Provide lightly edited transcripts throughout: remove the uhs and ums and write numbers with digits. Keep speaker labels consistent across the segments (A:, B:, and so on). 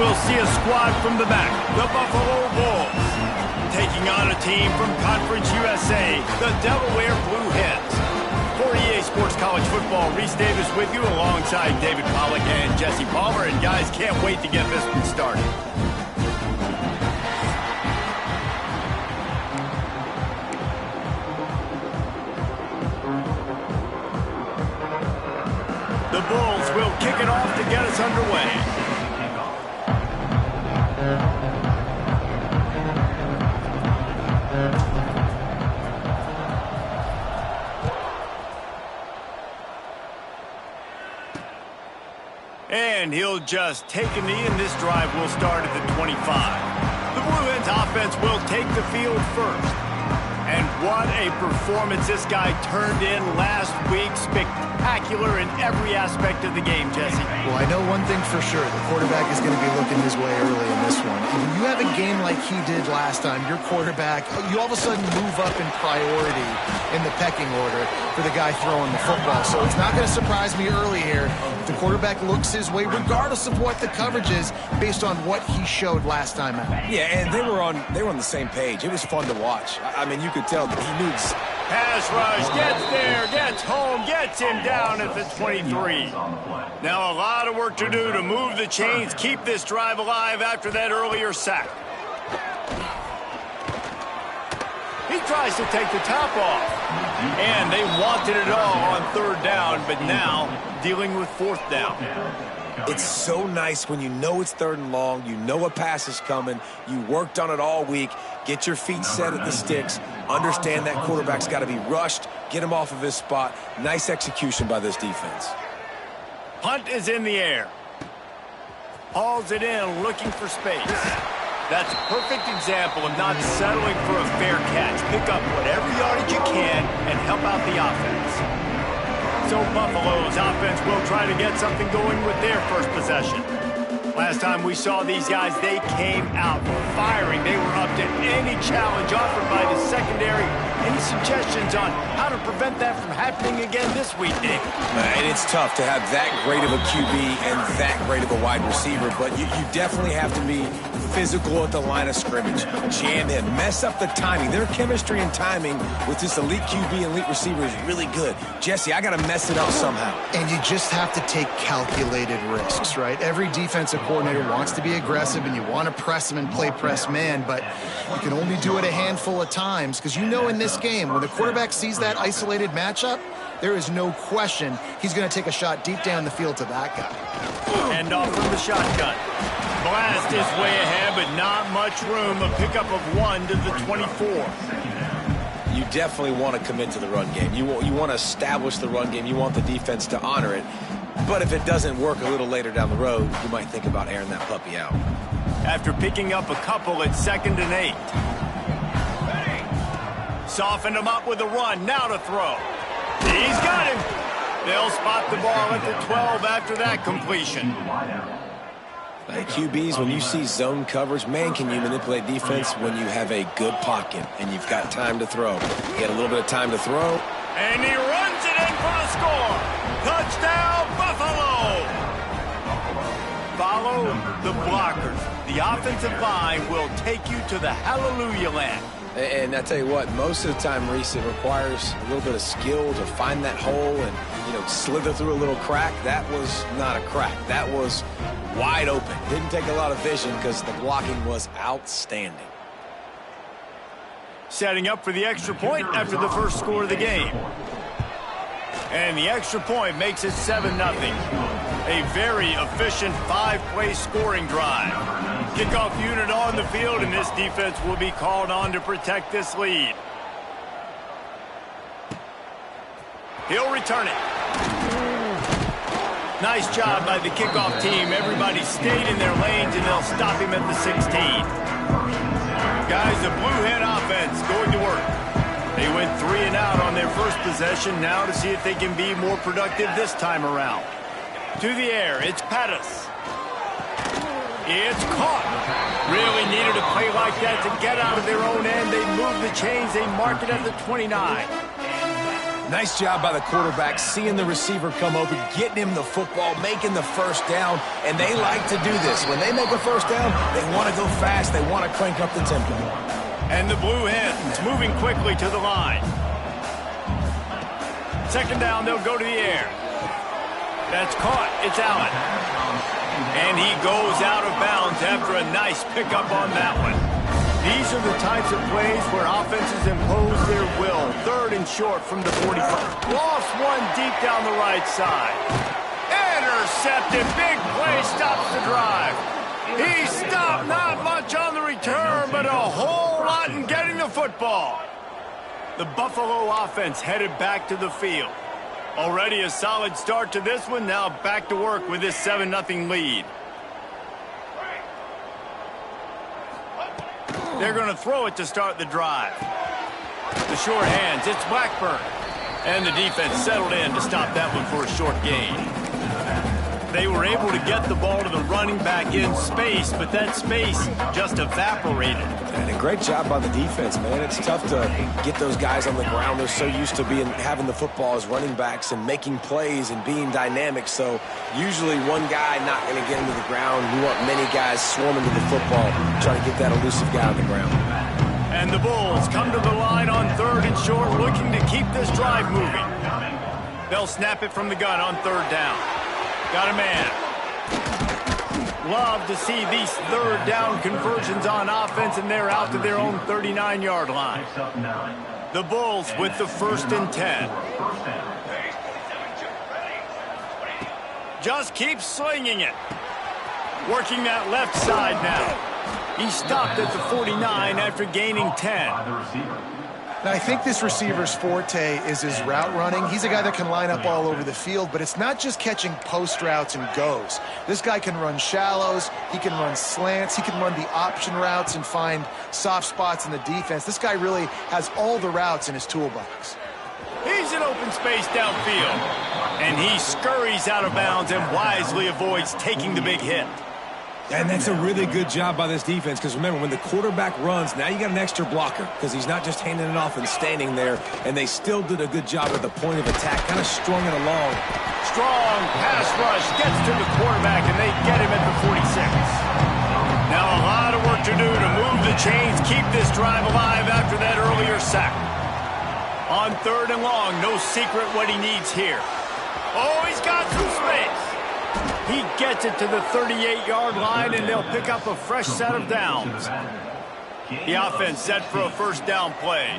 A: we'll see a squad from the back, the Buffalo Bulls. Taking on a team from Conference USA, the Delaware Blue Hens. For EA Sports College Football, Reese Davis with you alongside David Pollack and Jesse Palmer. And guys, can't wait to get this one started. The Bulls will kick it off to get us underway. And he'll just take a knee, and this drive will start at the 25. The Blue Hens offense will take the field first. And what a performance this guy turned in last week. Spectacular in every aspect of the game, Jesse.
B: Well, I know one thing for sure. The quarterback is going to be looking his way early in this one. And when you have a game like he did last time, your quarterback, you all of a sudden move up in priority in the pecking order for the guy throwing the football. So it's not going to surprise me early here if the quarterback looks his way, regardless of what the coverage is, based on what he showed last time out.
C: Yeah, and they were on the same page. It was fun to watch. I mean, you could tell that he knew.
A: Pass rush, gets there, gets home, gets him down at the 23. Now a lot of work to do to move the chains, keep this drive alive after that earlier sack. He tries to take the top off. And they wanted it all on third down, but now dealing with fourth down.
C: It's so nice when you know it's third and long, you know a pass is coming, you worked on it all week, get your feet set at the sticks, understand that quarterback's got to be rushed, get him off of his spot. Nice execution by this defense.
A: Punt is in the air. Hauls it in, looking for space. That's a perfect example of not settling for a fair catch. Pick up whatever yardage you can and help out the offense. So Buffalo's offense will try to get something going with their first possession. Last time we saw these guys, they came out firing. They were up to any challenge offered by the secondary. Any suggestions on how to prevent that from happening again this week, Dave?
C: And it's tough to have that great of a QB and that great of a wide receiver, but you definitely have to be physical at the line of scrimmage. Jam in, mess up the timing. Their chemistry and timing with this elite QB and elite receiver is really good. Jesse, I got to mess it up somehow.
B: And you just have to take calculated risks, right? Every defensive coordinator wants to be aggressive, and you want to press them and play press man, but you can only do it a handful of times because you know in this game, when the quarterback sees that isolated matchup, there is no question he's going to take a shot deep down the field to that guy.
A: Hand off from the shotgun. Blast is way ahead, but not much room. A pickup of 1 to the 24.
C: You definitely want to commit to the run game. You want to establish the run game. You want the defense to honor it. But if it doesn't work a little later down the road, you might think about airing that puppy out.
A: After picking up a couple, it's 2nd and 8. Softened him up with a run. Now to throw. He's got him. They'll spot the ball at the 12 after that completion.
C: QBs, when you see zone coverage, man, can you manipulate defense when you have a good pocket and you've got time to throw. He had a little bit of time to throw.
A: And he runs it in for the score. Touchdown, Buffalo! Follow the blockers. The offensive line will take you to the hallelujah land.
C: And I tell you what, most of the time, Reese, it requires a little bit of skill to find that hole and, slither through a little crack. That was not a crack. That was wide open. Didn't take a lot of vision because the blocking was outstanding.
A: Setting up for the extra point after the first score of the game. And the extra point makes it 7-0. A very efficient 5-play scoring drive. Kickoff unit on the field, and this defense will be called on to protect this lead. He'll return it. Nice job by the kickoff team. Everybody stayed in their lanes, and they'll stop him at the 16. Guys, the Blue Hen offense going to work. They went 3 and out on their first possession. Now to see if they can be more productive this time around. To the air, it's Pettis. It's caught. Really needed a play like that to get out of their own end. They move the chains. They mark it at the 29.
C: Nice job by the quarterback, seeing the receiver come open, getting him the football, making the first down, and they like to do this. When they make a first down, they want to go fast. They want to crank up the tempo.
A: And the Blue Hens moving quickly to the line. Second down, they'll go to the air. That's caught. It's Allen. And he goes out of bounds after a nice pickup on that one. These are the types of plays where offenses impose their will. Third and short from the 45. Lost one deep down the right side. Intercepted. Big play stops the drive. He stopped, not much on the return, but a whole lot in getting the football. The Buffalo offense headed back to the field. Already a solid start to this one. Now back to work with this 7-0 lead. They're going to throw it to start the drive. The short hands, it's Blackburn. And the defense settled in to stop that one for a short gain. They were able to get the ball to the running back in space, but that space just evaporated.
C: And a great job by the defense, man. It's tough to get those guys on the ground. They're so used to having the football as running backs and making plays and being dynamic. So usually one guy not going to get into the ground. You want many guys swarming to the football, trying to get that elusive guy on the ground.
A: And the Bulls come to the line on third and short, looking to keep this drive moving. They'll snap it from the gun on third down. Got a man. Love to see these third down conversions on offense, and they're out to their own 39-yard line. The Bulls with the 1st and 10. Just keep slinging it. Working that left side now. He stopped at the 49 after gaining 10.
B: Now, I think this receiver's forte is his route running. He's a guy that can line up all over the field, but it's not just catching post routes and goes. This guy can run shallows, he can run slants, he can run the option routes and find soft spots in the defense. This guy really has all the routes in his toolbox.
A: He's in open space downfield, and he scurries out of bounds and wisely avoids taking the big hit.
C: And that's a really good job by this defense, because remember, when the quarterback runs, now you got an extra blocker, because he's not just handing it off and standing there, and they still did a good job at the point of attack, kind of strung it along.
A: Strong pass rush gets to the quarterback, and they get him at the 46. Now a lot of work to do to move the chains, keep this drive alive after that earlier sack. On third and long, no secret what he needs here. Oh, he's got some space. He gets it to the 38-yard line, and they'll pick up a fresh set of downs. The offense set for a first down play.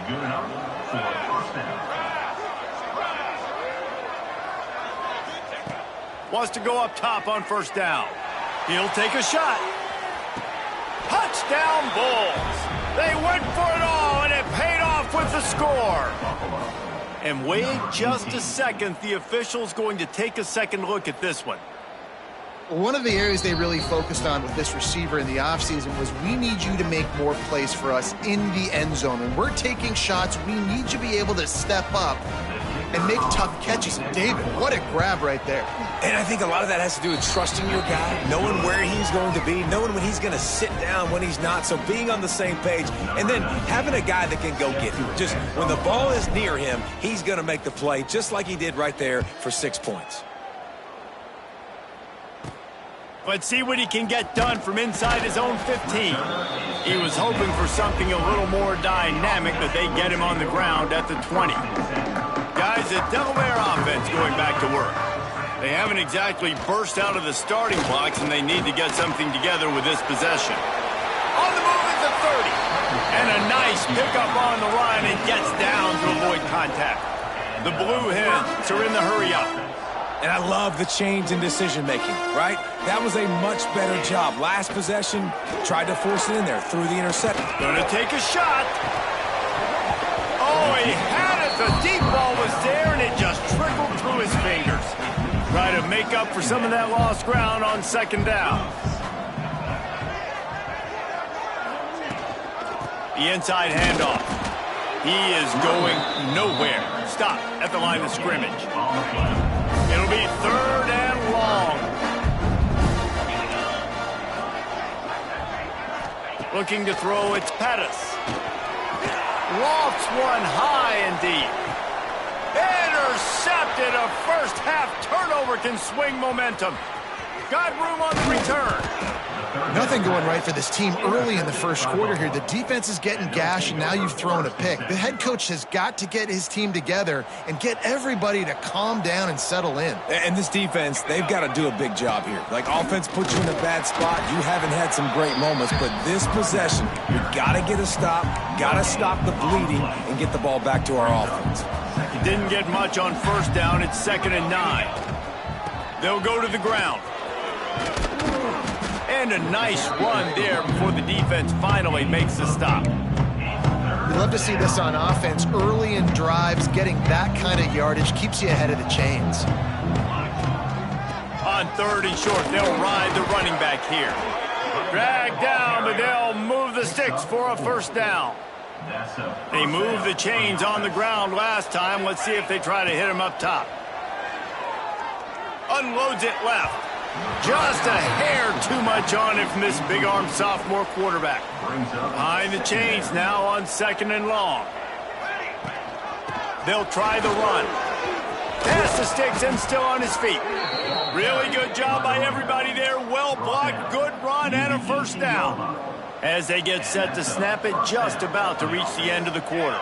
A: Wants to go up top on first down. He'll take a shot. Touchdown Bulls. They went for it all, and it paid off with the score. And wait just a second. The official's going to take a second look at this one.
B: One of the areas they really focused on with this receiver in the offseason was, we need you to make more plays for us in the end zone. When we're taking shots, we need you to be able to step up and make tough catches. And David, what a grab right there.
C: And I think a lot of that has to do with trusting your guy, knowing where he's going to be, knowing when he's going to sit down, when he's not. So being on the same page, and then having a guy that can go get him. Just when the ball is near him, he's going to make the play, just like he did right there for 6 points.
A: But see what he can get done from inside his own 15. He was hoping for something a little more dynamic, but they get him on the ground at the 20. Guys, the Delaware offense going back to work. They haven't exactly burst out of the starting blocks, and they need to get something together with this possession. On the move at the 30. And a nice pickup on the line, and gets down to avoid contact. The Blue Hens are in the hurry-up.
C: And I love the change in decision-making, right? That was a much better job. Last possession, tried to force it in there, threw the interception.
A: Gonna take a shot. Oh, he had it. The deep ball was there, and it just trickled through his fingers. Try to make up for some of that lost ground on second down. The inside handoff. He is going nowhere. Stop at the line of scrimmage. It'll be third and long. Looking to throw, it's Pettis. Lofts one high and deep. Intercepted. A first half turnover can swing momentum. Got room on the return.
B: Nothing going right for this team early in the first quarter here. The defense is getting gashed, and now you've thrown a pick. The head coach has got to get his team together and get everybody to calm down and settle in.
C: And this defense, they've got to do a big job here. Like, offense puts you in a bad spot. You haven't had some great moments, but this possession, we got to get a stop, got to stop the bleeding, and get the ball back to our offense.
A: Didn't get much on first down. It's 2nd and 9. They'll go to the ground. And a nice run there before the defense finally makes the stop.
B: We love to see this on offense. Early in drives, getting that kind of yardage keeps you ahead of the chains.
A: On 3rd and short, they'll ride the running back here. Drag down, but they'll move the sticks for a first down. They moved the chains on the ground last time. Let's see if they try to hit him up top. Unloads it left. Just a hair too much on it from this big-armed sophomore quarterback. Behind the chains now on 2nd and long. They'll try the run. Pass the sticks and still on his feet. Really good job by everybody there. Well blocked, good run, and a first down. As they get set to snap it, just about to reach the end of the quarter.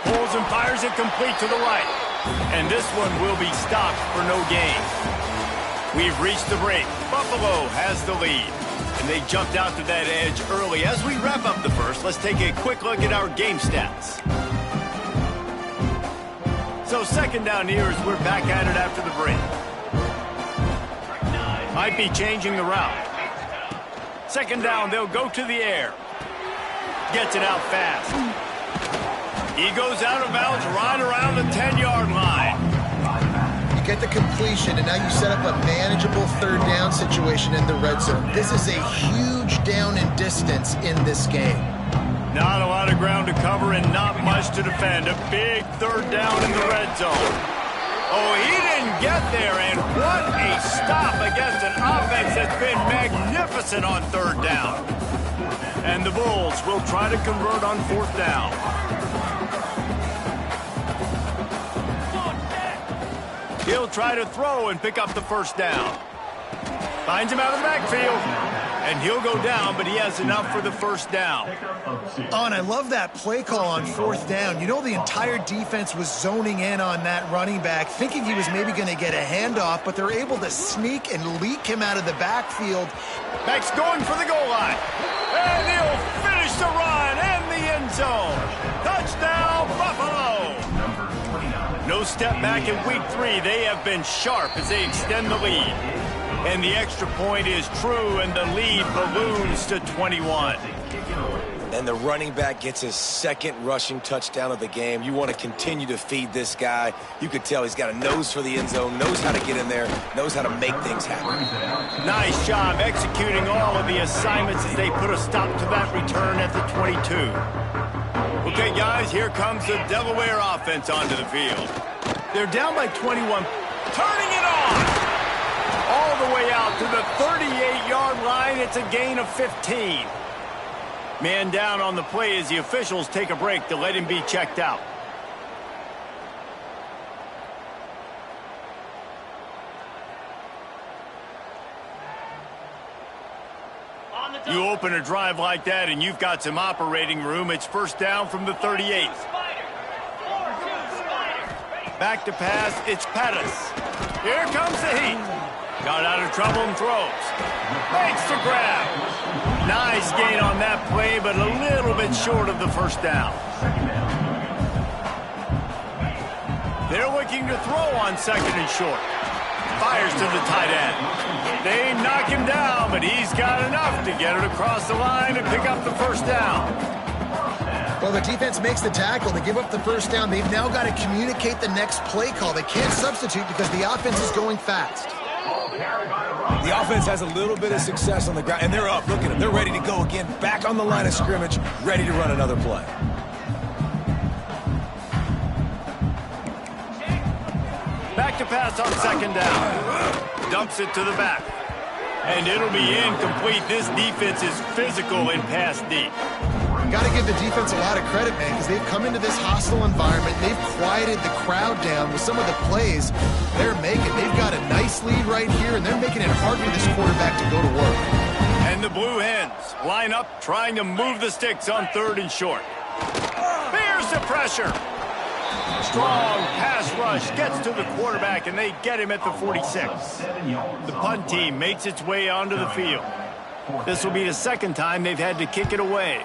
A: Pulls and fires it complete to the right. And this one will be stopped for no gain. We've reached the break. Buffalo has the lead. And they jumped out to that edge early. As we wrap up the first, let's take a quick look at our game stats. So 2nd down here as we're back at it after the break. Might be changing the route. 2nd down, they'll go to the air. Gets it out fast. He goes out of bounds right around the 10-yard line.
B: You get the completion, and now you set up a manageable 3rd down situation in the red zone. This is a huge down in distance in this game.
A: Not a lot of ground to cover and not much to defend. A big 3rd down in the red zone. Oh, he didn't get there, and what a stop against an offense that's been magnificent on 3rd down. And the Bulls will try to convert on 4th down. He'll try to throw and pick up the first down. Finds him out of the backfield. And he'll go down, but he has enough for the first down.
B: Oh, and I love that play call on 4th down. You know, the entire defense was zoning in on that running back, thinking he was maybe going to get a handoff, but they're able to sneak and leak him out of the backfield.
A: Back's going for the goal line. And he'll finish the run and the end zone. Touchdown, Buffalo. No step back in week 3. They have been sharp as they extend the lead. And the extra point is true, and the lead balloons to 21.
C: And the running back gets his 2nd rushing touchdown of the game. You want to continue to feed this guy. You could tell he's got a nose for the end zone, knows how to get in there, knows how to make things happen.
A: Nice job executing all of the assignments as they put a stop to that return at the 22. Okay, guys, here comes the Delaware offense onto the field. They're down by 21, turning it on. All the way out to the 38-yard line. It's a gain of 15. Man down on the play as the officials take a break to let him be checked out. You open a drive like that and you've got some operating room. It's first down from the 38. Back to pass, it's Pettis. Here comes the heat. Got out of trouble and throws. Makes the grab. Nice gain on that play, but a little bit short of the first down. They're looking to throw on 2nd and short. Fires to the tight end. They knock him down, but he's got enough to get it across the line and pick up the first down.
B: Well, the defense makes the tackle. They give up the first down. They've now got to communicate the next play call. They can't substitute because the offense is going fast.
C: The offense has a little bit of success on the ground, and they're up. Look at them. They're ready to go again, back on the line of scrimmage, ready to run another play.
A: Back to pass on 2nd down. Dumps it to the back. And it'll be incomplete. This defense is physical in pass deep.
B: got to give the defense a lot of credit, man, because they've come into this hostile environment. They've quieted the crowd down with some of the plays they're making. They've got a nice lead right here, and they're making it hard for this quarterback to go to work.
A: And the Blue Hens line up, trying to move the sticks on 3rd and short. There's the pressure. Strong pass rush gets to the quarterback, and they get him at the 46. The punt team makes its way onto the field. This will be the 2nd time they've had to kick it away.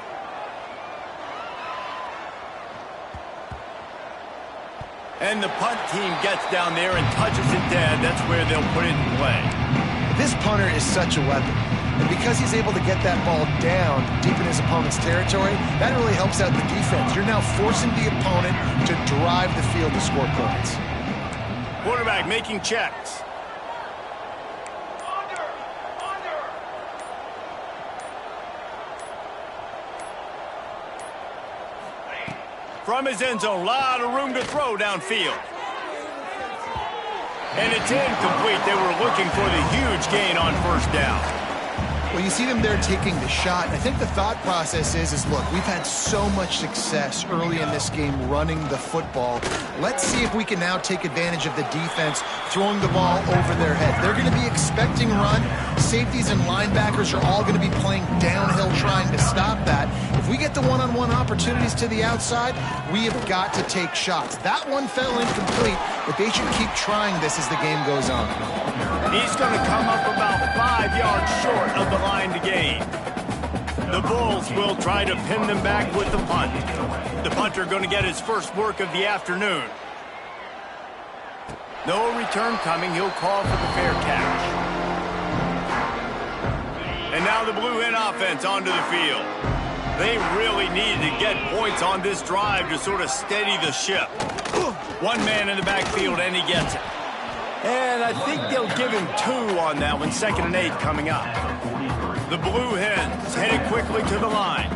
A: And the punt team gets down there and touches it dead. That's where they'll put it in play.
B: This punter is such a weapon. And because he's able to get that ball down deep in his opponent's territory, that really helps out the defense. You're now forcing the opponent to drive the field to score points.
A: Quarterback making checks. From his end zone, a lot of room to throw downfield. And it's incomplete. They were looking for the huge gain on 1st down.
B: Well, you see them there taking the shot. I think the thought process is, look, we've had so much success early in this game running the football. Let's see if we can now take advantage of the defense throwing the ball over their head. They're going to be expecting run. Safeties and linebackers are all going to be playing downhill trying to stop that. If we get the one-on-one opportunities to the outside, we have got to take shots. That one fell incomplete, but they should keep trying this as the game goes on.
A: He's going to come up about 5 yards short of the line to gain. The Bulls will try to pin them back with the punt. The punter going to get his first work of the afternoon. No return coming. He'll call for the fair catch. And now the Blue Hen offense onto the field. They really needed to get points on this drive to sort of steady the ship. One man in the backfield, and he gets it. And I think they'll give him 2 on that one. 2nd and 8 coming up. The Blue Hens headed quickly to the line.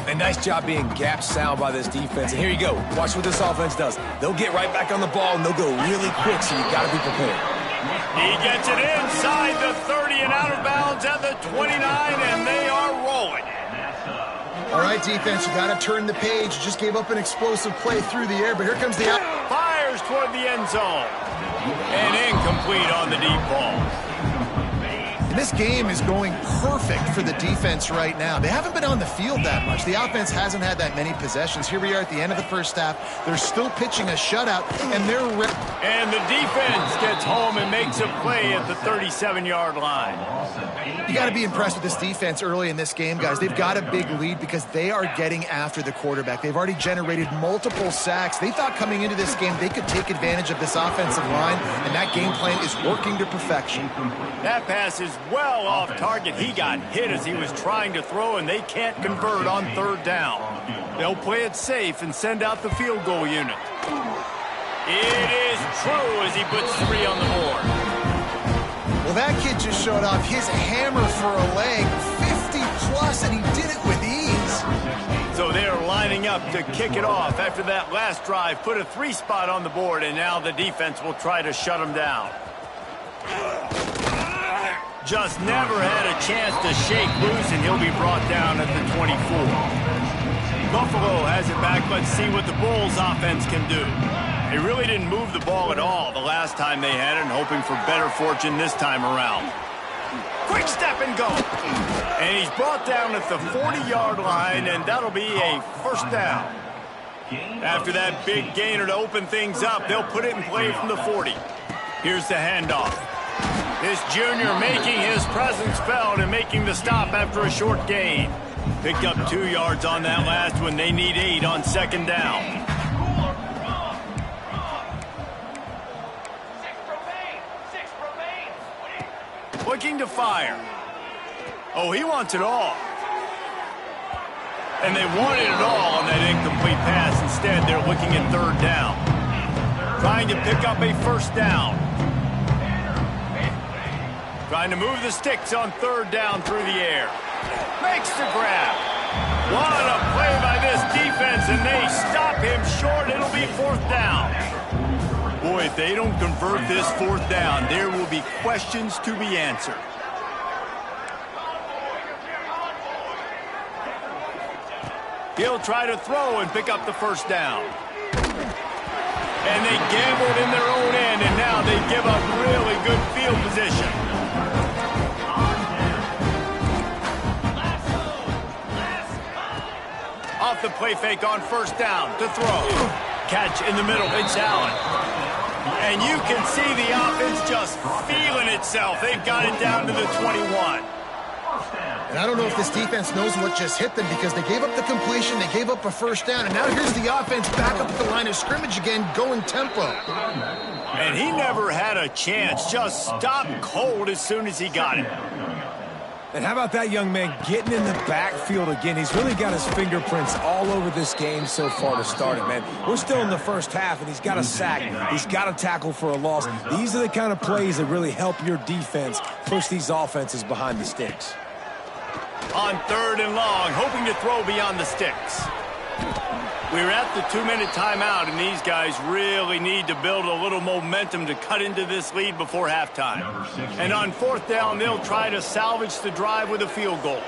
C: A nice job being gap sound by this defense. And here you go. Watch what this offense does. They'll get right back on the ball, and they'll go really quick, so you got to be prepared.
A: He gets it inside the 30 and out of bounds at the 29, and they are rolling.
B: All right, defense, you got to turn the page. You just gave up an explosive play through the air, but here comes the out.
A: Fires toward the end zone. And incomplete on the deep ball.
B: This game is going perfect for the defense right now. They haven't been on the field that much. The offense hasn't had that many possessions. Here we are at the end of the 1st half. They're still pitching a shutout, and they're
A: and the defense gets home and makes a play at the 37-yard line.
B: You got to be impressed with this defense early in this game, guys. They've got a big lead because they are getting after the quarterback. They've already generated multiple sacks. They thought coming into this game they could take advantage of this offensive line, and that game plan is working to perfection.
A: That pass is well off target. He got hit as he was trying to throw, and they can't convert on 3rd down. They'll play it safe and send out the field goal unit. It is true as he puts 3 on the board.
B: Well, that kid just showed off his hammer for a leg, 50-plus, and he did it with ease.
A: So they're lining up to kick it off after that last drive. Put a 3 spot on the board, and now the defense will try to shut him down. Just never had a chance to shake loose, and he'll be brought down at the 24. Buffalo has it back. Let's see what the Bulls offense can do. They really didn't move the ball at all the last time they had it, and hoping for better fortune this time around. Quick step and go. And he's brought down at the 40-yard line, and that'll be a 1st down. After that big gainer to open things up, they'll put it in play from the 40. Here's the handoff. This junior making his presence felt and making the stop after a short gain. Picked up 2 yards on that last one. They need 8 on 2nd down. Looking to fire. Oh, he wants it all. And they wanted it all on that incomplete pass. Instead, they're looking at 3rd down. Trying to pick up a 1st down. Trying to move the sticks on 3rd down through the air. Makes the grab. What a play by this defense, and they stop him short. It'll be 4th down. Boy, if they don't convert this 4th down, there will be questions to be answered. He'll try to throw and pick up the first down. And they gambled in their own end, and now they give up really good field position. Off the play fake on first down to throw. Catch in the middle, it's Allen. And you can see the offense just feeling itself. They've got it down to the 21.
B: And I don't know if this defense knows what just hit them because they gave up the completion, they gave up a first down, and now here's the offense back up at the line of scrimmage again, going tempo.
A: And he never had a chance, just stopped cold as soon as he got it.
C: And how about that young man getting in the backfield again? He's really got his fingerprints all over this game so far to start it, man. We're still in the first half, and he's got a sack. He's got a tackle for a loss. These are the kind of plays that really help your defense push these offenses behind the sticks.
A: On third and long, hoping to throw beyond the sticks. We're at the 2-minute timeout, and these guys really need to build a little momentum to cut into this lead before halftime. And on fourth down, they'll try to salvage the drive with a field goal.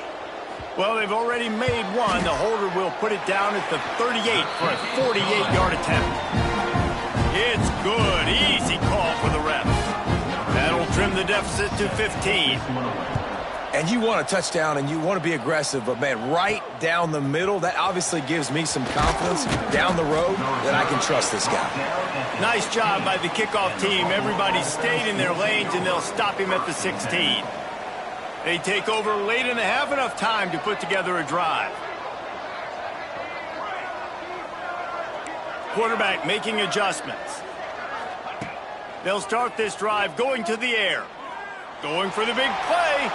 A: Well, they've already made one. The holder will put it down at the 38 for a 48-yard attempt. It's good. Easy call for the refs. That'll trim the deficit to 15.
C: And you want a touchdown and you want to be aggressive, but, man, right down the middle, that obviously gives me some confidence down the road that I can trust this guy.
A: Nice job by the kickoff team. Everybody stayed in their lanes, and they'll stop him at the 16. They take over late in the half, enough time to put together a drive. Quarterback making adjustments. They'll start this drive going to the air. Going for the big play.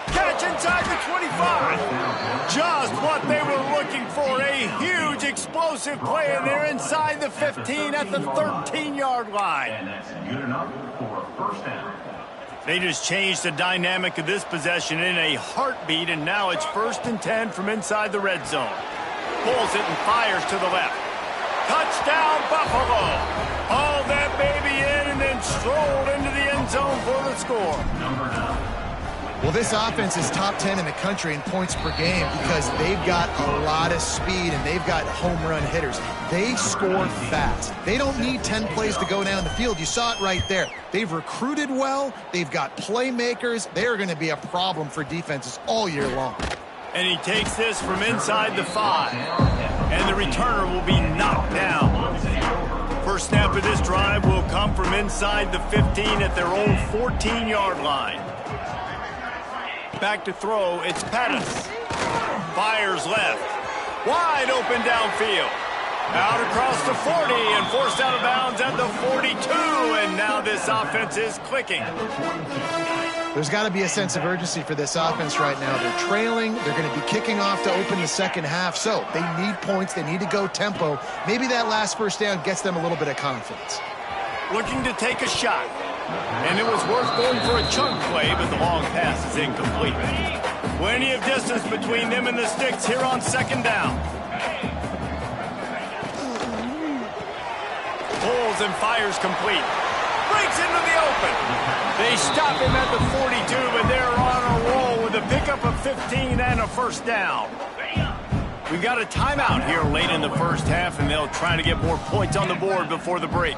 A: Catch inside the 25. Just what they were looking for. A huge explosive play, and they're inside the 15 at the 13-yard line.
D: And that's good enough for a first down.
A: They just changed the dynamic of this possession in a heartbeat, and now it's 1st and 10 from inside the red zone. Pulls it and fires to the left. Touchdown, Buffalo. Hauled that baby in and then strolled into the end zone for the score.
D: Number 9.
B: Well, this offense is top 10 in the country in points per game because they've got a lot of speed and they've got home run hitters. They score fast. They don't need 10 plays to go down the field. You saw it right there. They've recruited well. They've got playmakers. They are going to be a problem for defenses all year long.
A: And he takes this from inside the 5. And the returner will be knocked down. First snap of this drive will come from inside the 15 at their own 14-yard line. Back to throw, it's Pettis. Fires left. Wide open downfield. Out across the 40 and forced out of bounds at the 42. And now this offense is clicking.
B: There's got to be a sense of urgency for this offense right now. They're trailing. They're going to be kicking off to open the second half. So they need points. They need to go tempo. Maybe that last first down gets them a little bit of confidence.
A: Looking to take a shot. And it was worth going for a chunk play, but the long pass is incomplete. Plenty of distance between them and the sticks here on second down. Pulls and fires complete. Breaks into the open. They stop him at the 42, but they're on a roll with a pickup of 15 and a first down. We've got a timeout here late in the first half, and they'll try to get more points on the board before the break.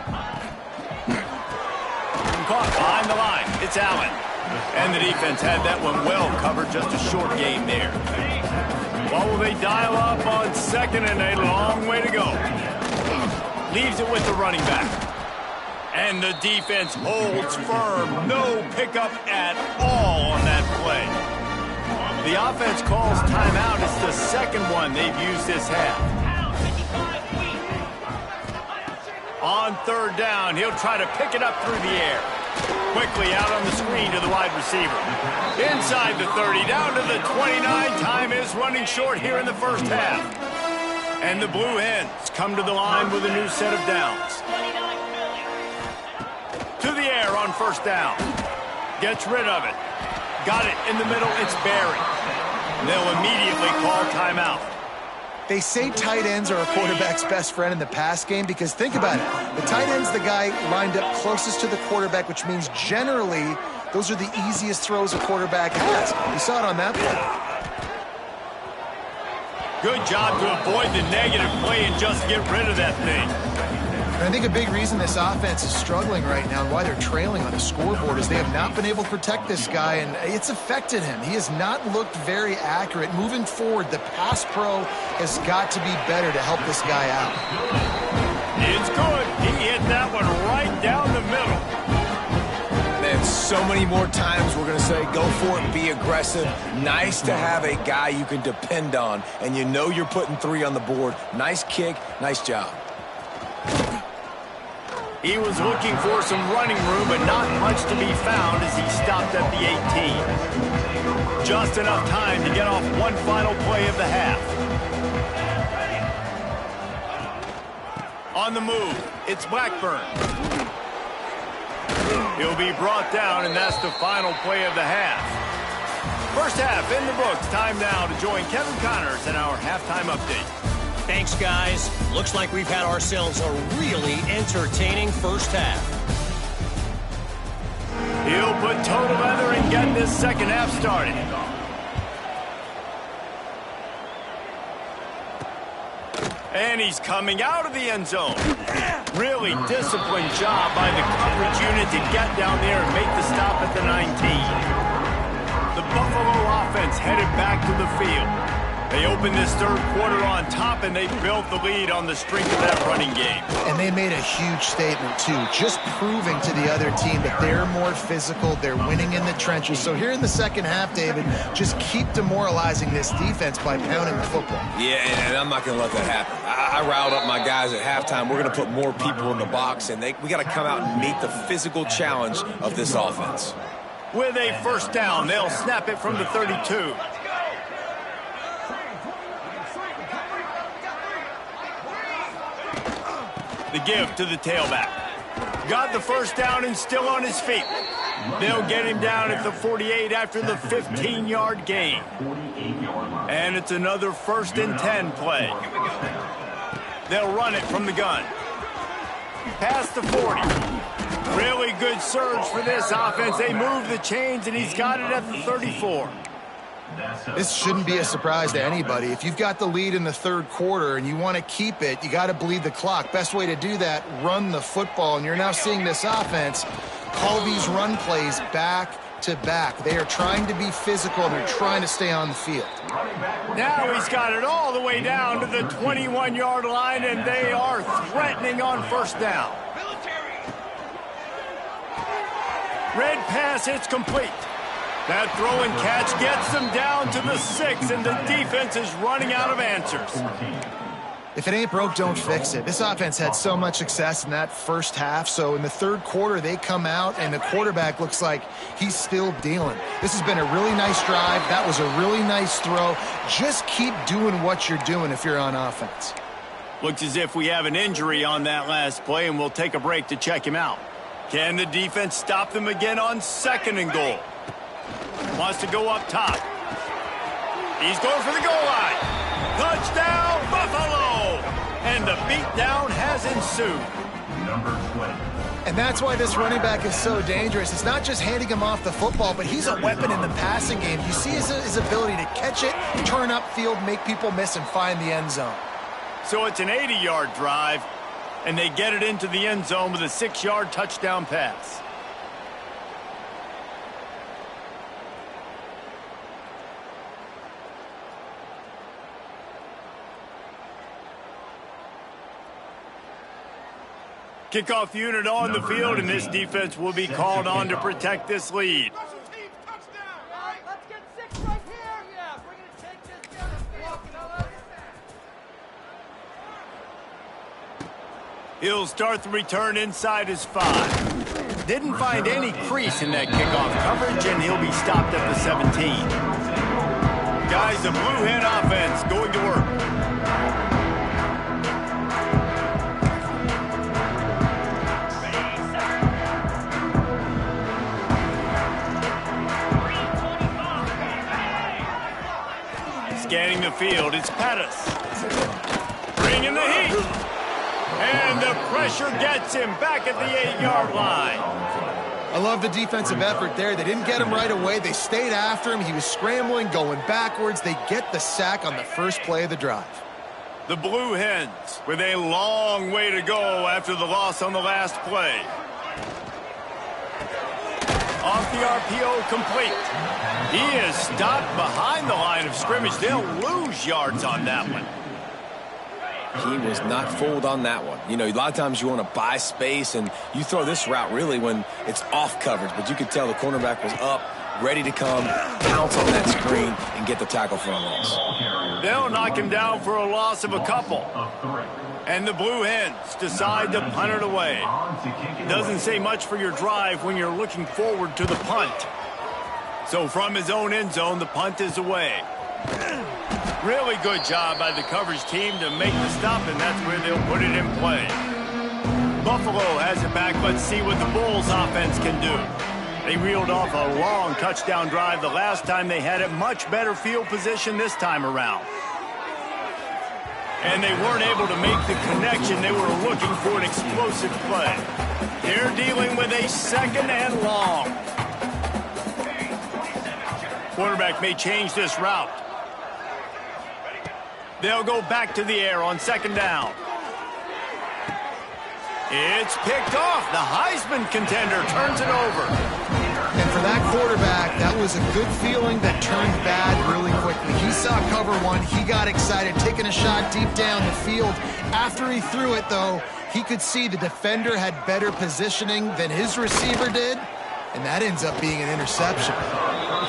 A: Caught behind the line. It's Allen. And the defense had that one well covered. Just a short game there. Well, will they dial up on second and a long way to go? Leaves it with the running back. And the defense holds firm. No pickup at all on that play. The offense calls timeout. It's the second one they've used this half. On third down, he'll try to pick it up through the air. Quickly out on the screen to the wide receiver. Inside the 30, down to the 29. Time is running short here in the first half. And the Blue Hens come to the line with a new set of downs. To the air on first down. Gets rid of it. Got it in the middle. It's Barry. They'll immediately call timeout.
B: They say tight ends are a quarterback's best friend in the pass game because think about it. The tight end's the guy lined up closest to the quarterback, which means generally those are the easiest throws a quarterback has. You saw it on that play.
A: Good job to avoid the negative play and just get rid of that thing.
B: And I think a big reason this offense is struggling right now and why they're trailing on the scoreboard is they have not been able to protect this guy, and it's affected him. He has not looked very accurate. Moving forward, the pass pro has got to be better to help this guy out.
A: It's good. He hit that one right down the middle.
C: Man, so many more times we're going to say, go for it, be aggressive. Nice to have a guy you can depend on, and you know you're putting 3 on the board. Nice kick, nice job.
A: He was looking for some running room, but not much to be found as he stopped at the 18. Just enough time to get off one final play of the half. On the move, it's Blackburn. He'll be brought down, and that's the final play of the half. First half in the books. Time now to join Kevin Connors in our halftime update.
E: Thanks, guys. Looks like we've had ourselves a really entertaining first half.
A: He'll put total leather and get this second half started. And he's coming out of the end zone. Really disciplined job by the coverage unit to get down there and make the stop at the 19. The Buffalo offense headed back to the field. They opened this third quarter on top, and they built the lead on the strength of that running game.
B: And they made a huge statement, too, just proving to the other team that they're more physical, they're winning in the trenches. So here in the second half, David, just keep demoralizing this defense by pounding the football.
C: Yeah, and I'm not going to let that happen. I riled up my guys at halftime. We're going to put more people in the box, and we got to come out and meet the physical challenge of this offense.
A: With a first down, they'll snap it from the 32. The give to the tailback. Got the first down and still on his feet. They'll get him down at the 48 after the 15-yard gain. And it's another 1st and 10 play. They'll run it from the gun. Past the 40. Really good surge for this offense. They move the chains, and he's got it at the 34.
B: This shouldn't be a surprise to anybody. If you've got the lead in the third quarter and you want to keep it, you got to bleed the clock. Best way to do that, run the football. And you're now seeing this offense call these run plays back to back. They are trying to be physical, and they're trying to stay on the field.
A: Now he's got it all the way down to the 21-yard line, and they are threatening on first down. Red pass hits complete. That throw and catch gets them down to the 6, and the defense is running out of answers.
B: If it ain't broke, don't fix it. This offense had so much success in that first half, so in the third quarter, they come out, and the quarterback looks like he's still dealing. This has been a really nice drive. That was a really nice throw. Just keep doing what you're doing if you're on offense.
A: Looks as if we have an injury on that last play, and we'll take a break to check him out. Can the defense stop them again on 2nd and goal? Wants to go up top. He's going for the goal line. Touchdown, Buffalo! And the beatdown has ensued.
D: Number 20.
B: And that's why this running back is so dangerous. It's not just handing him off the football, but he's a weapon in the passing game. You see his ability to catch it, turn upfield, make people miss, and find the end zone.
A: So it's an 80-yard drive, and they get it into the end zone with a 6-yard touchdown pass. Kickoff unit on the field, and this defense will be called on to protect this lead. He'll start the return inside his 5. Didn't find any crease in that kickoff coverage, and he'll be stopped at the 17. Guys, the blue hen offense going to work. Scanning the field, it's Pettis. Bringing the heat. And the pressure gets him back at the 8-yard line.
B: I love the defensive effort there. They didn't get him right away. They stayed after him. He was scrambling, going backwards. They get the sack on the first play of the drive.
A: The Blue Hens with a long way to go after the loss on the last play. Off the RPO, complete. He is stopped behind the line of scrimmage. They'll lose yards on that one.
C: He was not fooled on that one. You know, a lot of times you want to buy space, and you throw this route really when it's off coverage. But you could tell the cornerback was up, ready to come, pounce on that screen, and get the tackle for a loss.
A: They'll knock him down for a loss of a couple. And the Blue Hens decide to punt it away. Doesn't say much for your drive when you're looking forward to the punt. So from his own end zone, the punt is away. Really good job by the coverage team to make the stop, and that's where they'll put it in play. Buffalo has it back. Let's see what the Bulls offense can do. They reeled off a long touchdown drive the last time they had it. Much better field position this time around. And they weren't able to make the connection. They were looking for an explosive play. They're dealing with a 2nd and long. Quarterback may change this route. They'll go back to the air on 2nd down. It's picked off. The Heisman contender turns it over.
B: And for that quarterback, that was a good feeling that turned bad really quickly. He saw cover one. He got excited, taking a shot deep down the field. After he threw it, though, he could see the defender had better positioning than his receiver did, and that ends up being an interception.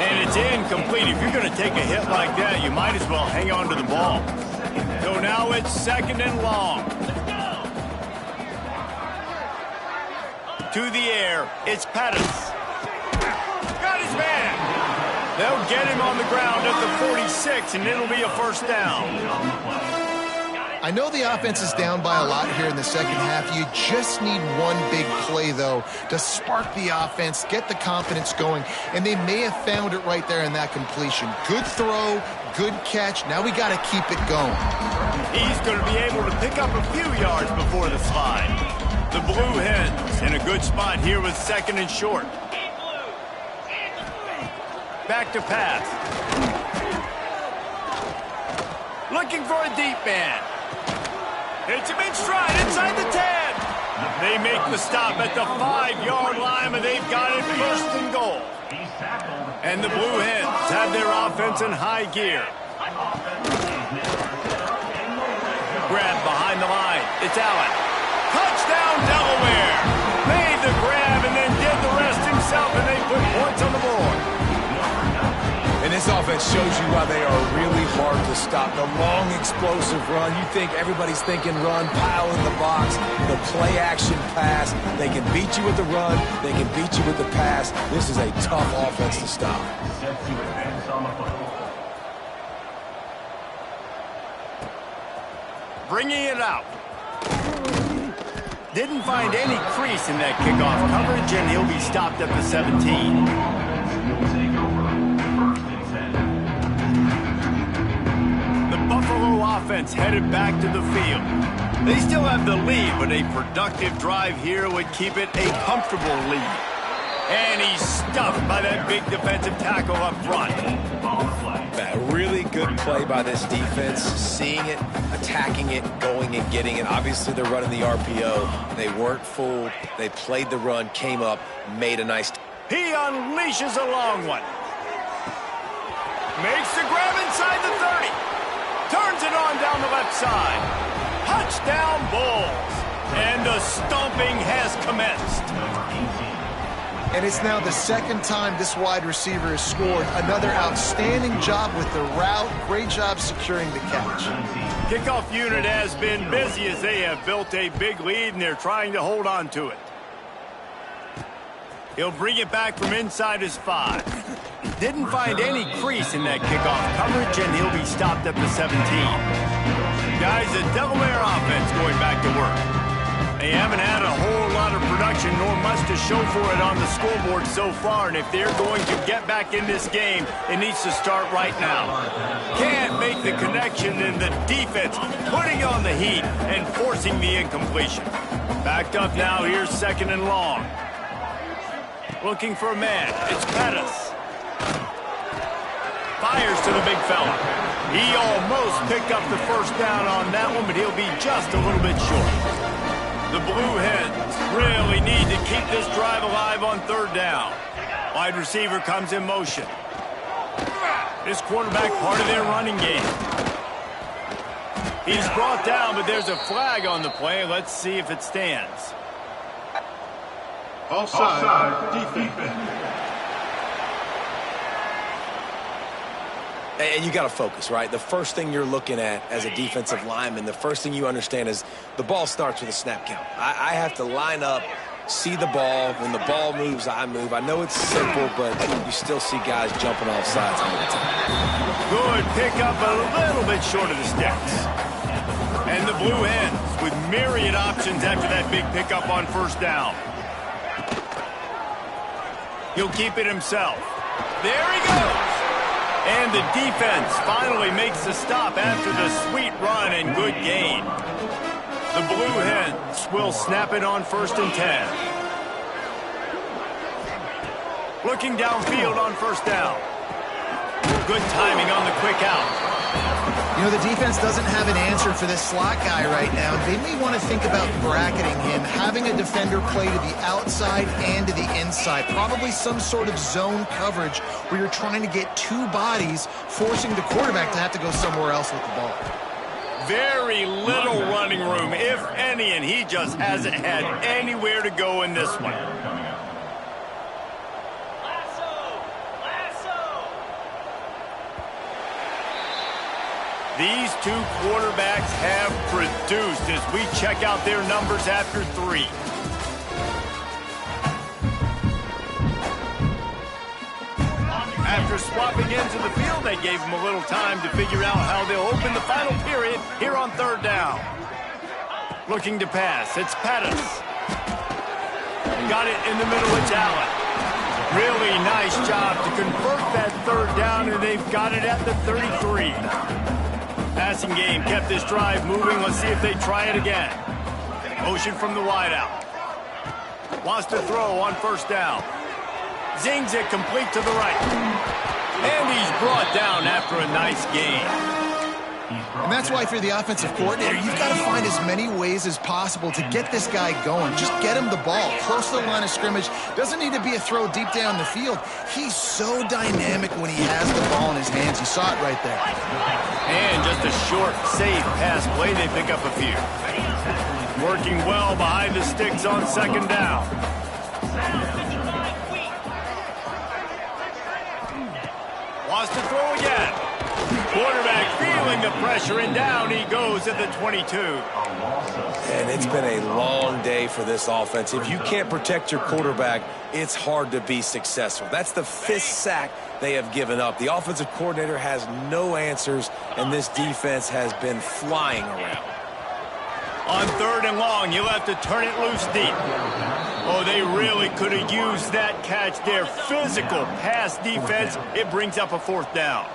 A: And it's incomplete. If you're going to take a hit like that, you might as well hang on to the ball. So now it's 2nd and long. To the air, it's Pettis. Got his man. They'll get him on the ground at the 46, and it'll be a 1st down.
B: I know the offense is down by a lot here in the second half. You just need one big play, though, to spark the offense, get the confidence going, and they may have found it right there in that completion. Good throw, good catch. Now we got to keep it going.
A: He's going to be able to pick up a few yards before the slide. The Blue Hens in a good spot here with 2nd and short. Back to pass. Looking for a deep man. Hits him in stride inside the 10. They make the stop at the 5-yard line, and they've got it 1st and goal. And the Blue Hens have their offense in high gear. Grab behind the line. It's Allen. Touchdown, Delaware. Made the grab and then did the rest himself, and they put points on the board.
C: And this offense shows you why they are really hard to stop. The long, explosive run. You think everybody's thinking run, pile in the box, the play-action pass. They can beat you with the run. They can beat you with the pass. This is a tough offense to stop.
A: Bringing it out. Didn't find any crease in that kickoff coverage, and he'll be stopped at the 17. Offense headed back to the field. They still have the lead, but a productive drive here would keep it a comfortable lead. And he's stuffed by that big defensive tackle up front.
C: A really good play by this defense, seeing it, attacking it, going and getting it. Obviously, they're running the RPO. They weren't fooled. They played the run, came up, made a nice...
A: He unleashes a long one. Makes the grab inside the 30. Turns it on down the left side. Touchdown, Bulls. And the stomping has commenced.
B: And it's now the 2nd time this wide receiver has scored. Another outstanding job with the route. Great job securing the catch.
A: Kickoff unit has been busy as they have built a big lead, and they're trying to hold on to it. He'll bring it back from inside his 5. Didn't find any crease in that kickoff coverage, and he'll be stopped at the 17. Guys, the Delaware offense going back to work. They haven't had a whole lot of production, nor much to show for it on the scoreboard so far, and if they're going to get back in this game, it needs to start right now. Can't make the connection, and the defense putting on the heat and forcing the incompletion. Backed up now, here's 2nd and long. Looking for a man. It's Pettis. Fires to the big fella. He almost picked up the first down on that one, but he'll be just a little bit short. The Blue Hens really need to keep this drive alive on third down. Wide receiver comes in motion. This quarterback part of their running game. He's brought down, but there's a flag on the play. Let's see if it stands.
D: Offside, defense.
C: And you got to focus, right? The first thing you're looking at as a defensive lineman, the first thing you understand is the ball starts with a snap count. I have to line up, see the ball. When the ball moves, I move. I know it's simple, but you still see guys jumping off sides all the time.
A: Good pickup, a little bit short of the sticks. And the Blue Hens with myriad options after that big pickup on first down. He'll keep it himself. There he goes. And the defense finally makes the stop after the sweet run and good gain. The Blue Hens will snap it on 1st and 10. Looking downfield on first down. Good timing on the quick out.
B: You know, the defense doesn't have an answer for this slot guy right now. They may want to think about bracketing him, having a defender play to the outside and to the inside. Probably some sort of zone coverage where you're trying to get two bodies, forcing the quarterback to have to go somewhere else with the ball.
A: Very little running room, if any, and he just hasn't had anywhere to go in this one. These two quarterbacks have produced as we check out their numbers after 3. After swapping ends of the field, they gave him a little time to figure out how they'll open the final period here on third down. Looking to pass, it's Pettis. Got it in the middle, it's Allen. Really nice job to convert that third down, and they've got it at the 33. Passing game kept this drive moving. Let's see if they try it again. Motion from the wideout. Wants to throw on first down. Zings it complete to the right. And he's brought down after a nice gain.
B: And that's why, if you're the offensive coordinator, you've got to find as many ways as possible to get this guy going. Just get him the ball close to the line of scrimmage. Doesn't need to be a throw deep down the field. He's so dynamic when he has the ball in his hands. You saw it right there.
A: And just a short, safe pass play. They pick up a few. Working well behind the sticks on second down. Wants to throw again. Quarterback feeling the pressure, and down he goes at the 22.
C: And it's been a long day for this offense. If you can't protect your quarterback, it's hard to be successful. That's the 5th sack they have given up. The offensive coordinator has no answers, and this defense has been flying around.
A: On third and long, you'll have to turn it loose deep. Oh, they really could have used that catch there. Physical pass defense. It brings up a 4th down.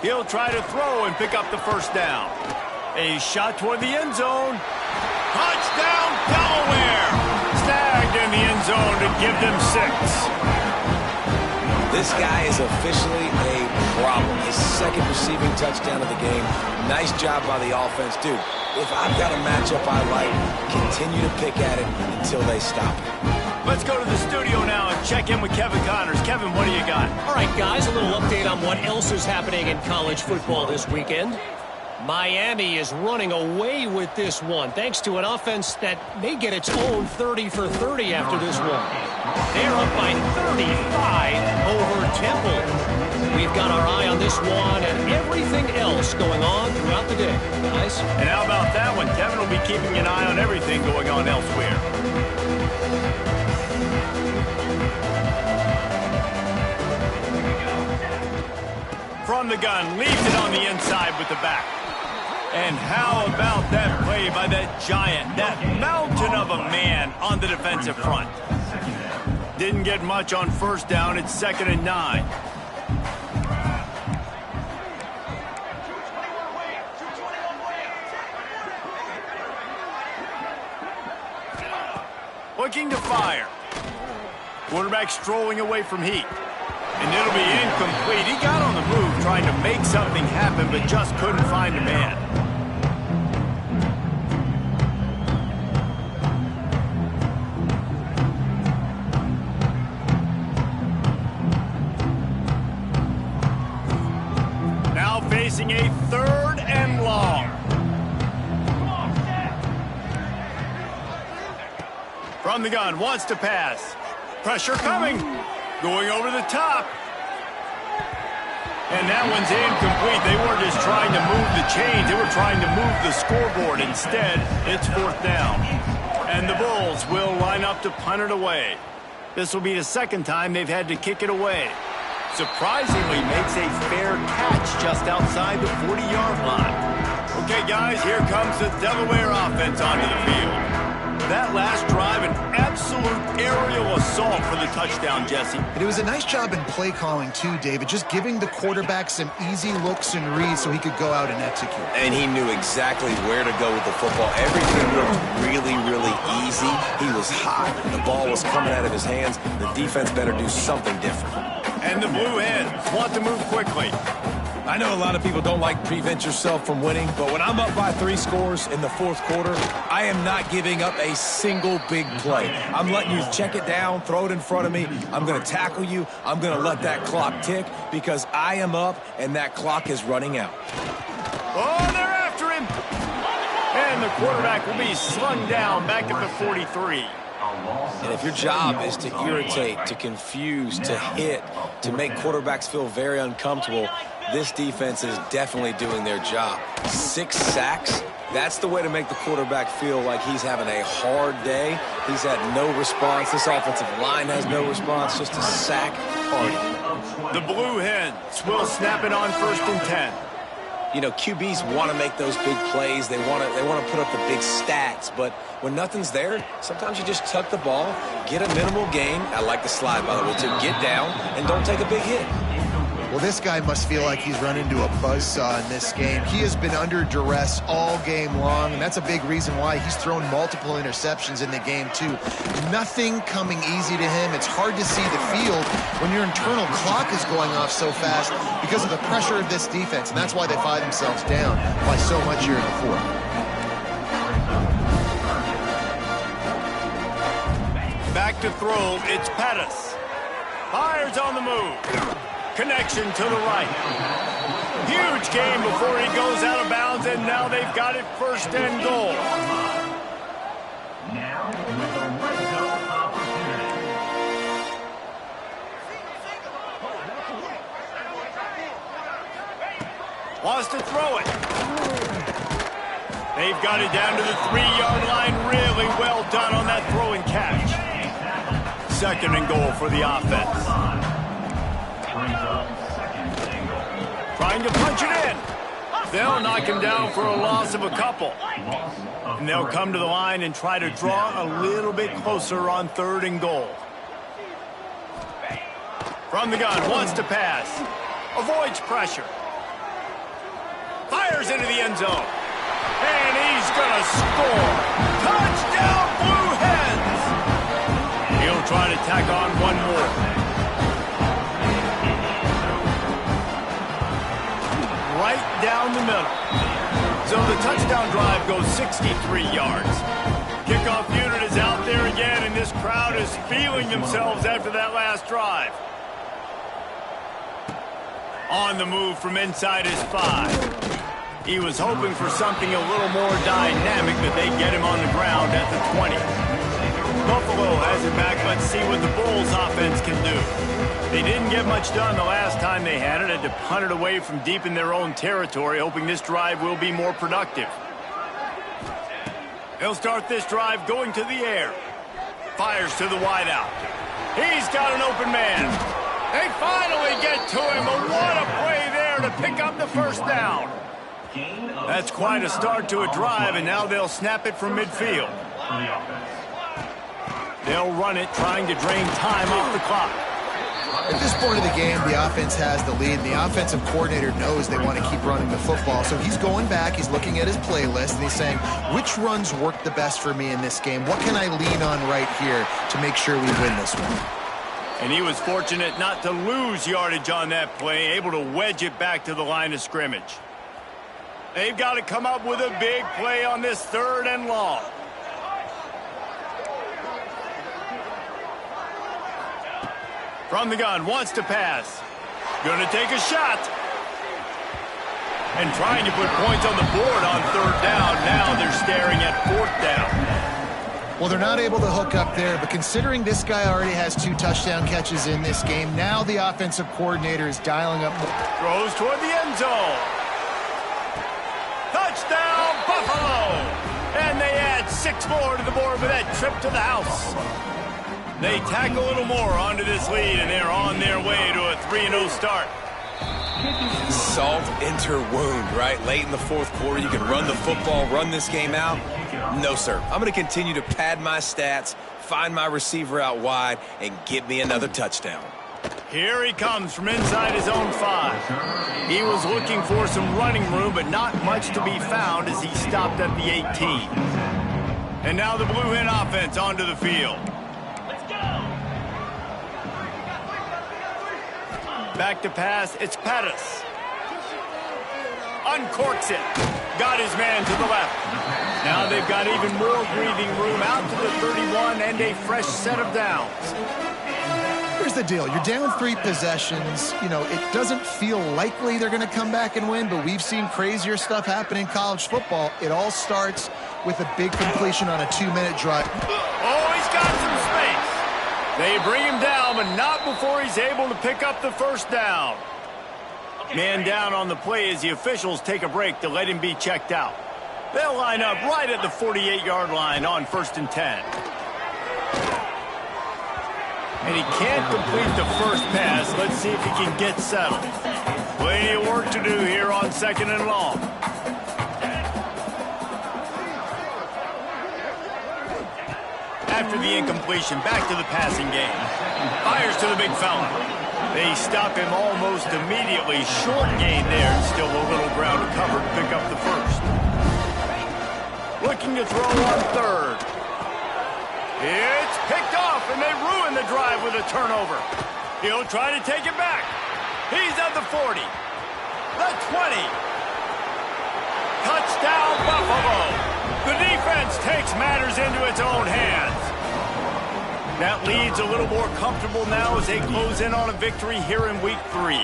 A: He'll try to throw and pick up the first down. A shot toward the end zone. Touchdown, Delaware! Snagged in the end zone to give them 6.
C: This guy is officially a problem. His 2nd receiving touchdown of the game. Nice job by the offense. Dude, if I've got a matchup I like, continue to pick at it until they stop it.
A: Let's go to the studio now and check in with Kevin Connors. Kevin, what do you got?
E: All right, guys, a little update on what else is happening in college football this weekend. Miami is running away with this one, thanks to an offense that may get its own 30 for 30 after this one. They're up by 35 over Temple. We've got our eye on this one and everything else going on throughout the day, guys.
A: And how about that one? Kevin will be keeping an eye on everything going on elsewhere. From the gun, leaves it on the inside with the back. And how about that play by that giant, that mountain of a man on the defensive front? Didn't get much on first down. It's 2nd and 9. Looking to fire. Quarterback strolling away from heat. And it'll be incomplete. He got on the move trying to make something happen, but just couldn't find a man. Now facing a 3rd and long. From the gun, wants to pass. Pressure coming. Going over the top. And that one's incomplete. They weren't just trying to move the chains. They were trying to move the scoreboard. Instead, it's 4th down. And the Bulls will line up to punt it away. This will be the 2nd time they've had to kick it away. Surprisingly makes a fair catch just outside the 40-yard line. Okay, guys, here comes the Delaware offense onto the field. That last drive, an absolute aerial assault for the touchdown, Jesse.
B: And it was a nice job in play calling, too, David, just giving the quarterback some easy looks and reads so he could go out and execute.
C: And he knew exactly where to go with the football. Everything looked really, really easy. He was hot. The ball was coming out of his hands. The defense better do something different.
A: And the Blue Hens want to move quickly.
C: I know a lot of people don't like prevent yourself from winning, but when I'm up by 3 scores in the 4th quarter, I am not giving up a single big play. I'm letting you check it down, throw it in front of me. I'm going to tackle you. I'm going to let that clock tick because I am up and that clock is running out.
A: Oh, they're after him. And the quarterback will be slung down back at the 43.
C: And if your job is to irritate, to confuse, to hit, to make quarterbacks feel very uncomfortable, this defense is definitely doing their job. 6 sacks, that's the way to make the quarterback feel like he's having a hard day. He's had no response. This offensive line has no response, just a sack party.
A: The Blue Hens will snap it on 1st and 10.
C: You know, QBs want to make those big plays. They want to put up the big stats. But when nothing's there, sometimes you just tuck the ball, get a minimal gain. I like the slide, by the way, to get down and don't take a big hit.
B: Well, this guy must feel like he's run into a buzzsaw in this game. He has been under duress all game long, and that's a big reason why he's thrown multiple interceptions in the game, too. Nothing coming easy to him. It's hard to see the field when your internal clock is going off so fast because of the pressure of this defense, and that's why they find themselves down by so much here in the 4th.
A: Back to throw, it's Pettis. Fires on the move. Connection to the right. Huge game before he goes out of bounds, and now they've got it 1st and goal.
D: Now with a red zone opportunity.
A: Wants to throw it. They've got it down to the 3-yard line. Really well done on that throw and catch. 2nd and goal for the offense. Trying to punch it in. They'll knock him down for a loss of a couple. And they'll come to the line and try to draw a little bit closer on 3rd and goal. From the gun, wants to pass. Avoids pressure. Fires into the end zone. And he's going to score. Touchdown, Blue Hens! He'll try to tack on one more. Right down the middle. So the touchdown drive goes 63 yards. Kickoff unit is out there again, and this crowd is feeling themselves after that last drive. On the move from inside his 5. He was hoping for something a little more dynamic, but they get him on the ground at the 20. Buffalo has it back. Let's see what the Bulls offense can do. They didn't get much done the last time they had it. Had to punt it away from deep in their own territory, hoping this drive will be more productive. They'll start this drive going to the air. Fires to the wideout. He's got an open man. They finally get to him, but what a play there to pick up the 1st down. That's quite a start to a drive, and now they'll snap it from midfield. They'll run it, trying to drain time off the clock.
B: At this point of the game, the offense has the lead, and the offensive coordinator knows they want to keep running the football. So he's going back, he's looking at his playlist, and he's saying, which runs work the best for me in this game? What can I lean on right here to make sure we win this one?
A: And he was fortunate not to lose yardage on that play, able to wedge it back to the line of scrimmage. They've got to come up with a big play on this 3rd and long. From the gun, wants to pass. Going to take a shot. And trying to put points on the board on 3rd down. Now they're staring at 4th down.
B: Well, they're not able to hook up there, but considering this guy already has 2 touchdown catches in this game, now the offensive coordinator is dialing up more.
A: Throws toward the end zone. Touchdown, Buffalo! And they add 6 more to the board with that trip to the house. They tack a little more onto this lead, and they're on their way to a 3-0 start.
C: Salt into wound, right? Late in the 4th quarter, you can run the football, run this game out. No, sir. I'm going to continue to pad my stats, find my receiver out wide, and get me another touchdown.
A: Here he comes from inside his own 5. He was looking for some running room, but not much to be found as he stopped at the 18. And now the Blue Hen offense onto the field. Back to pass, it's Pettis. Uncorks it. Got his man to the left. Now they've got even more breathing room out to the 31 and a fresh set of downs.
B: Here's the deal. You're down 3 possessions. You know, it doesn't feel likely they're going to come back and win, but we've seen crazier stuff happen in college football. It all starts with a big completion on a 2-minute drive.
A: Oh, he's got some space. They bring him down, but not before he's able to pick up the 1st down. Man down on the play as the officials take a break to let him be checked out. They'll line up right at the 48-yard line on 1st and 10. And he can't complete the first pass. Let's see if he can get settled. Plenty of work to do here on 2nd and long. After the incompletion, back to the passing game. Fires to the big fella. They stop him almost immediately. Short gain there. Still a little ground to cover to pick up the 1st. Looking to throw on 3rd. It's picked off, and they ruin the drive with a turnover. He'll try to take it back. He's at the 40. The 20. Touchdown, Buffalo. The defense takes matters into its own hands. That lead's a little more comfortable now as they close in on a victory here in Week 3.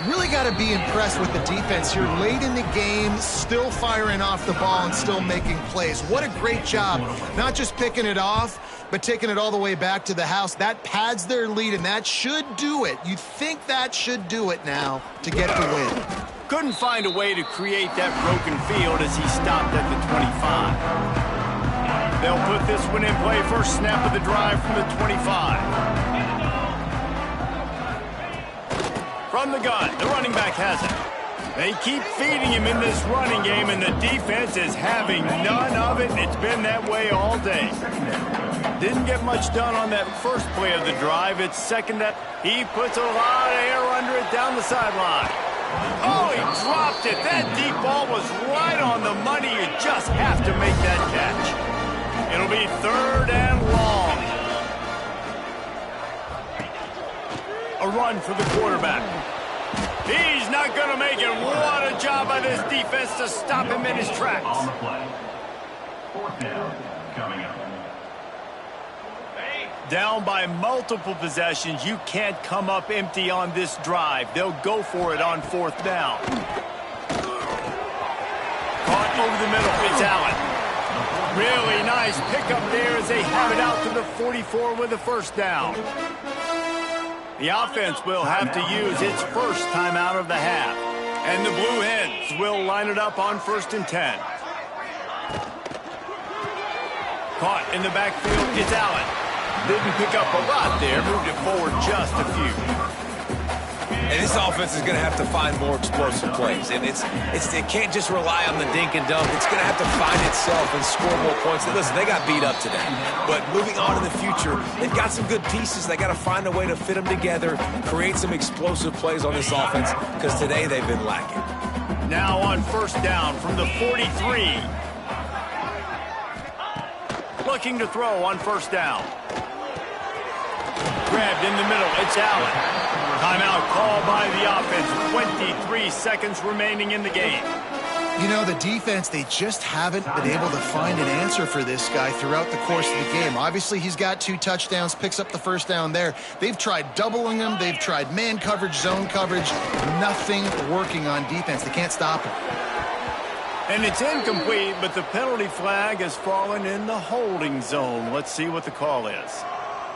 B: Really got to be impressed with the defense here late in the game, still firing off the ball and still making plays. What a great job, not just picking it off, but taking it all the way back to the house. That pads their lead, and that should do it. You think that should do it now to get the win.
A: Couldn't find a way to create that broken field as he stopped at the 25. They'll put this one in play. First snap of the drive from the 25. From the gun, the running back has it. They keep feeding him in this running game, and the defense is having none of it. It's been that way all day. Didn't get much done on that first play of the drive. It's 2nd up. He puts a lot of air under it down the sideline. Oh, he dropped it. That deep ball was right on the money. You just have to make that catch. It'll be 3rd and long. A run for the quarterback. He's not going to make it. What a job by this defense to stop him in his tracks.
D: On the play. 4th down coming up.
A: Down by multiple possessions. You can't come up empty on this drive. They'll go for it on 4th down. Caught over the middle. It's Allen. Really nice pickup there as they have it out to the 44 with a 1st down. The offense will have to use its first timeout of the half. And the Blue Hens will line it up on 1st and 10. Caught in the backfield, it's Allen. Didn't pick up a lot there, moved it forward just a few.
C: And this offense is going to have to find more explosive plays. And it can't just rely on the dink and dunk. It's going to have to find itself and score more points. And listen, they got beat up today. But moving on in the future, they've got some good pieces. They got to find a way to fit them together, create some explosive plays on this offense, because today they've been lacking.
A: Now on first down from the 43. Looking to throw on first down. Grabbed in the middle. It's Allen. Timeout called by the offense. 23 seconds remaining in the game.
B: You know, the defense, they just haven't been able to find an answer for this guy throughout the course of the game. Obviously, he's got 2 touchdowns, picks up the first down there. They've tried doubling him. They've tried man coverage, zone coverage. Nothing working on defense. They can't stop him.
A: And it's incomplete, but the penalty flag has fallen in the holding zone. Let's see what the call is.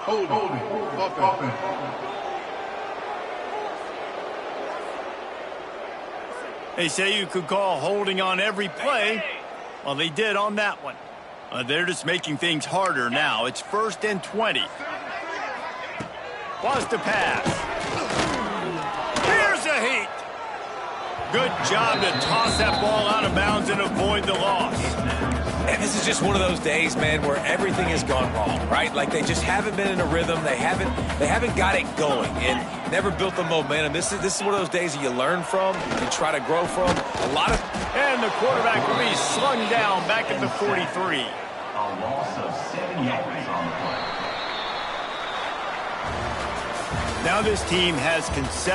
D: Holding.
A: They say you could call holding on every play. Well, they did on that one. They're just making things harder now. It's 1st and 20. Wants to pass. Here's a heat. Good job to toss that ball out of bounds and avoid the loss.
C: And this is just one of those days, man, where everything has gone wrong, right? Like they just haven't been in a rhythm. They haven't got it going and never built the momentum. This is one of those days that you learn from, you try to grow from.
A: And the quarterback will be slung down back at the 43.
D: A loss of 7 yards on the play.
A: Now this team has consecutive